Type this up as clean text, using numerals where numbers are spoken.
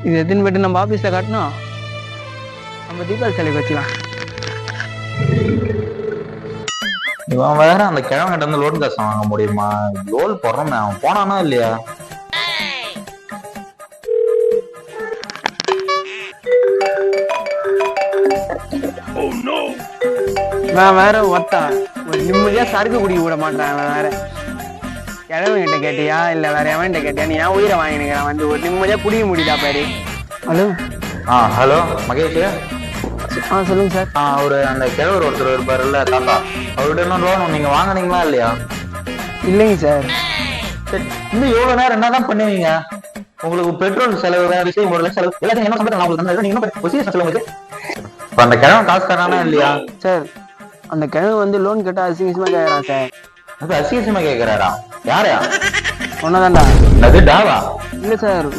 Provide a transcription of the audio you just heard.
இது எதுன்னு போயிட்டு நம்ம ஆஃபீஸில் காட்டணும். நம்ம தீபாவளி சிலைக்கு வச்சுக்கலாம். இவன் வேற அந்த கிழவங்கிட்ட இருந்து லோன் காசு வாங்க முடியுமா? லோன் போடுறோம், அவன் போனானா இல்லையா? நான் வேற ஒருத்தான் ஒரு நிம்மதியா சரக்கு குடிக்க விட மாட்டேன். அவன் வேற கிழவங்கிட்ட கேட்டியா இல்ல வேற எவன்கிட்ட கேட்டியா? நீ ஏன் உயிரை வாங்கினுக்கிறான் வந்து ஒரு நிம்மதியா குடிக்க முடியுதா பாரு. ஹலோ. ஹலோ மகேஷ். சொல்லுங்க சார். அவரு அந்த கிழவர் ஒருத்தர் இருப்பாருல்ல தாத்தா, அவர்கிட்ட இன்னும் லோன் நீங்க வாங்கினீங்களா இல்லையா? இல்லைங்க சார். இன்னும் எவ்வளவு நேரம் என்னதான் பண்ணுவீங்க? உங்களுக்கு பெட்ரோல் செலவு, விஷயம் போடல செலவு எல்லாத்தையும் என்ன சொல்லுங்க. இப்ப அந்த கிழவன் காசு தரானா இல்லையா? சார் அந்த கிழவு வந்து லோன் கேட்டா அசிங்கமா கேக்குறான் சார். அது அசிங்கமா கேக்குறாரா? யாரையா? ஒன்னதான்டா. அது டாவா? இல்ல சார்.